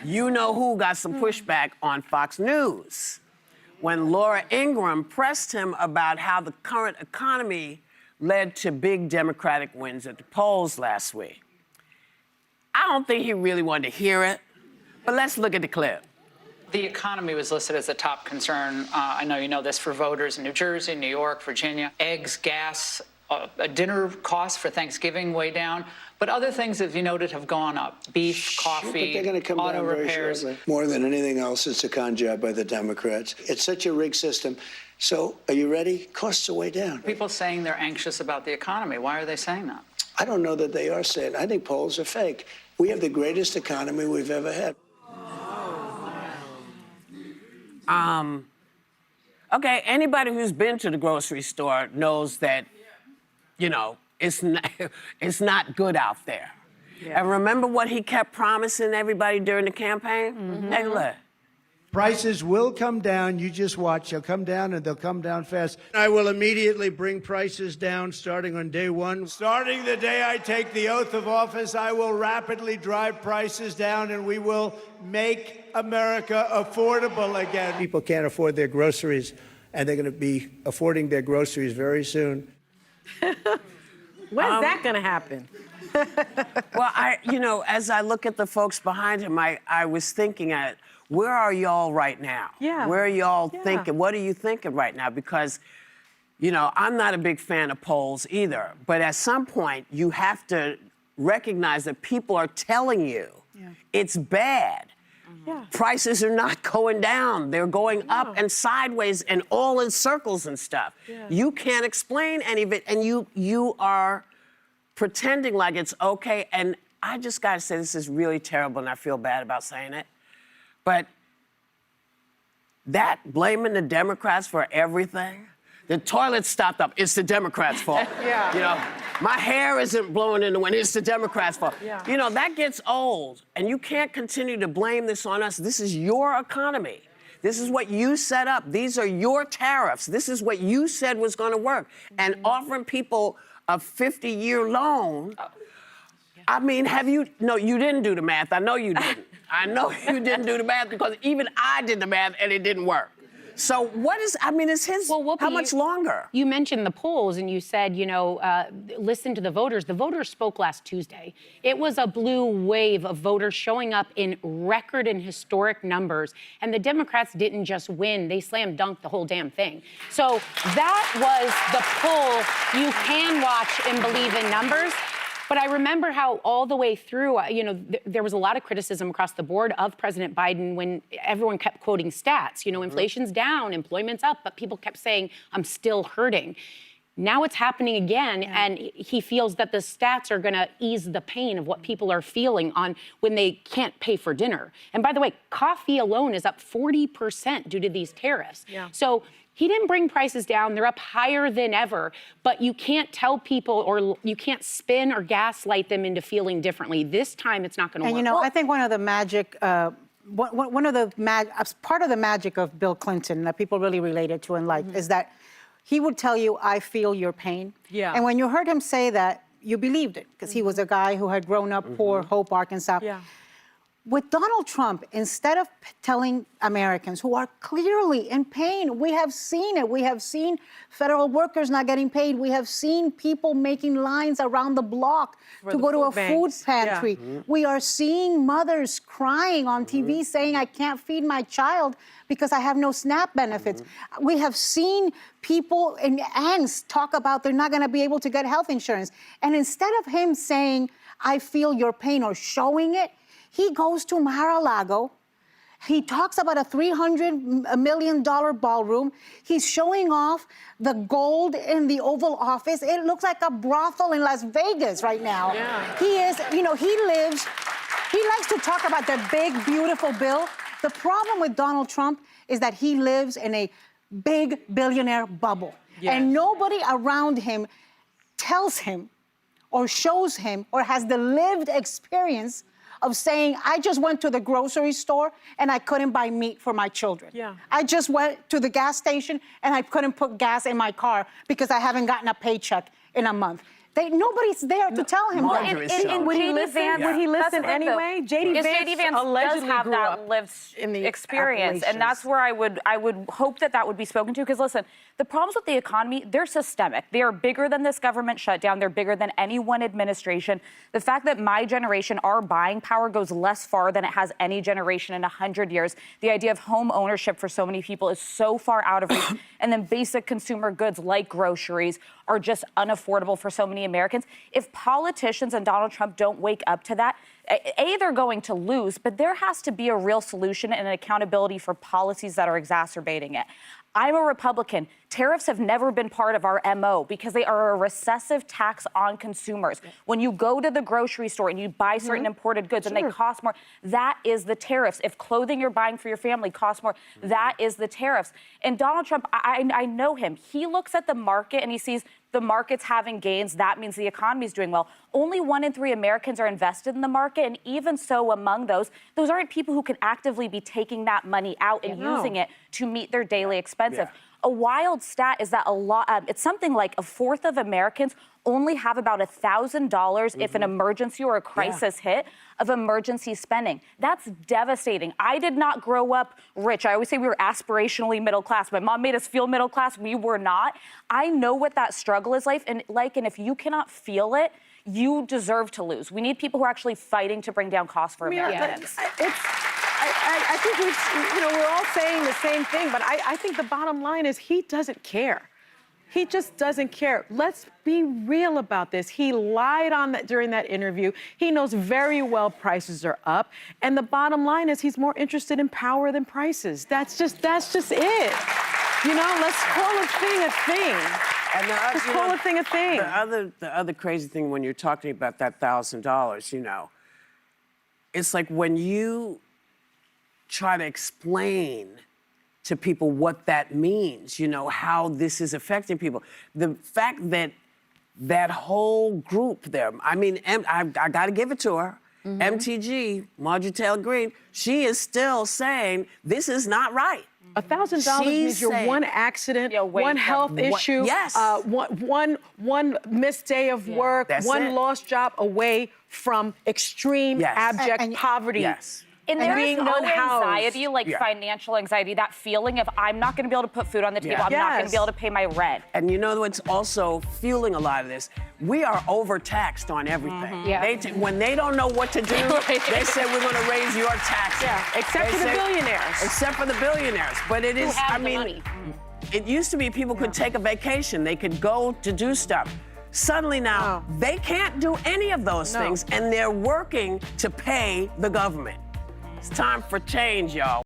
You know who got some pushback on Fox News when Laura Ingraham pressed him about how the current economy led to big Democratic wins at the polls last week. I don't think he really wanted to hear it, but let's look at the clip. The economy was listed as a top concern. I know you know this, for voters in New Jersey, New York, Virginia. Eggs, gas, a dinner cost for Thanksgiving way down. But other things, as you noted, have gone up. Beef, coffee, but they're going to come auto down very repairs. shortly. More than anything else, it's a con job by the Democrats. It's such a rigged system. So are you ready? Costs are way down. People saying they're anxious about the economy. Why are they saying that? I don't know that they are saying. I think polls are fake. We have the greatest economy we've ever had. Okay, anybody who's been to the grocery store knows that, you know, it's not good out there. Yeah. And remember what he kept promising everybody during the campaign? Mm-hmm. Hey, look. Prices will come down. You just watch. They'll come down, and they'll come down fast. I will immediately bring prices down starting on day one. Starting the day I take the oath of office, I will rapidly drive prices down, and we will make America affordable again. People can't afford their groceries, and they're going to be affording their groceries very soon. When's that going to happen? Well, you know, as I look at the folks behind him, I was thinking where are y'all right now? Yeah. Where are y'all thinking? What are you thinking right now? Because, you know, I'm not a big fan of polls either. But at some point, you have to recognize that people are telling you it's bad. Yeah. Prices are not going down. They're going up and sideways and all in circles and stuff. Yeah. You can't explain any of it, and you are pretending like it's okay. And I just got to say, this is really terrible, and I feel bad about saying it. But that blaming the Democrats for everything, the toilet stopped up, it's the Democrats' fault. Yeah. You know, my hair isn't blowing in the wind, it's the Democrats' fault. Yeah. You know, that gets old, and you can't continue to blame this on us. This is your economy. This is what you set up. These are your tariffs. This is what you said was going to work. And offering people a 50-year loan, I mean, no, you didn't do the math. I know you didn't. I know you didn't do the math because even I did the math and it didn't work. So what is, I mean, is his, how much longer? You mentioned the polls and you said, you know, listen to the voters. The voters spoke last Tuesday. It was a blue wave of voters showing up in record and historic numbers. And the Democrats didn't just win, they slam dunked the whole damn thing. So that was the poll you can watch and believe in numbers. But I remember how all the way through, you know, there was a lot of criticism across the board of President Biden when everyone kept quoting stats. You know, inflation's down, employment's up, but people kept saying, I'm still hurting. Now it's happening again, and he feels that the stats are going to ease the pain of what people are feeling on when they can't pay for dinner. And by the way, coffee alone is up 40% due to these tariffs. Yeah. So he didn't bring prices down. They're up higher than ever, but you can't tell people or you can't spin or gaslight them into feeling differently. This time it's not going to work. And you know, I think one of the magic, part of the magic of Bill Clinton that people really related to and liked is that he would tell you, I feel your pain. Yeah. And when you heard him say that, you believed it because he was a guy who had grown up poor, Hope, Arkansas. Yeah. With Donald Trump, instead of telling Americans who are clearly in pain, we have seen it. We have seen federal workers not getting paid. We have seen people making lines around the block to go to a food pantry. Yeah. We are seeing mothers crying on TV saying, I can't feed my child because I have no SNAP benefits. We have seen people in angst talk about they're not going to be able to get health insurance. And instead of him saying, I feel your pain or showing it, he goes to Mar-a-Lago. He talks about a $300 million ballroom. He's showing off the gold in the Oval Office. It looks like a brothel in Las Vegas right now. Yeah. He is, you know, he likes to talk about the big, beautiful bill. The problem with Donald Trump is that he lives in a big billionaire bubble. Yes. And nobody around him tells him or shows him or has the lived experience of saying, I just went to the grocery store and I couldn't buy meat for my children. Yeah. I just went to the gas station and I couldn't put gas in my car because I haven't gotten a paycheck in a month. Nobody's there to tell him that. Marjorie's telling Would he J.D. listen? Vance, Would he that's listen the thing, though. anyway? J.D. Yes, Vance J.D. Vance allegedly does have grew that up lived in the experience, and that's Appalachians. where I would hope that would be spoken to. Because listen, the problems with the economy, they're systemic. They are bigger than this government shutdown. They're bigger than any one administration. The fact that my generation, our buying power goes less far than it has any generation in 100 years. The idea of home ownership for so many people is so far out of reach. And then basic consumer goods like groceries are just unaffordable for so many Americans. If politicians and Donald Trump don't wake up to that, they're going to lose, but there has to be a real solution and an accountability for policies that are exacerbating it. I'm a Republican. Tariffs have never been part of our MO because they are a recessive tax on consumers. When you go to the grocery store and you buy certain imported goods and they cost more, that is the tariffs. If clothing you're buying for your family costs more, that is the tariffs. And Donald Trump, I know him. He looks at the market and he sees the market's having gains. That means the economy is doing well. Only 1 in 3 Americans are invested in the market. And even so, among those aren't people who can actively be taking that money out and using it to meet their daily expenses. A wild stat is that it's something like a fourth of Americans only have about $1,000 if an emergency or a crisis hit of emergency spending. That's devastating. I did not grow up rich. I always say we were aspirationally middle class. My mom made us feel middle class. We were not. I know what that struggle is like, and if you cannot feel it, you deserve to lose. We need people who are actually fighting to bring down costs for Americans. I think we're all saying the same thing, but I think the bottom line is he doesn't care. He just doesn't care. Let's be real about this. He lied on that during that interview. He knows very well prices are up. And the bottom line is he's more interested in power than prices. That's just it. You know, let's call a thing a thing. And Let's call a thing a thing. The other crazy thing when you're talking about that $1,000, it's like when you try to explain to people what that means, how this is affecting people. The fact that that whole group there, I mean, I got to give it to her. MTG, Marjorie Taylor Greene, she is still saying this is not right. $1,000 means you're one accident, one health issue, one missed day of work, one lost job away from extreme, abject poverty. And there is being no unhoused. anxiety, like financial anxiety, that feeling of I'm not going to be able to put food on the table, I'm not going to be able to pay my rent. And you know what's also fueling a lot of this? We are overtaxed on everything. When they don't know what to do, they say we're going to raise your taxes. Except for the billionaires. Except for the billionaires. But it is, it used to be people could take a vacation, they could go to do stuff. Suddenly now, they can't do any of those things, and they're working to pay the government. It's time for change, y'all.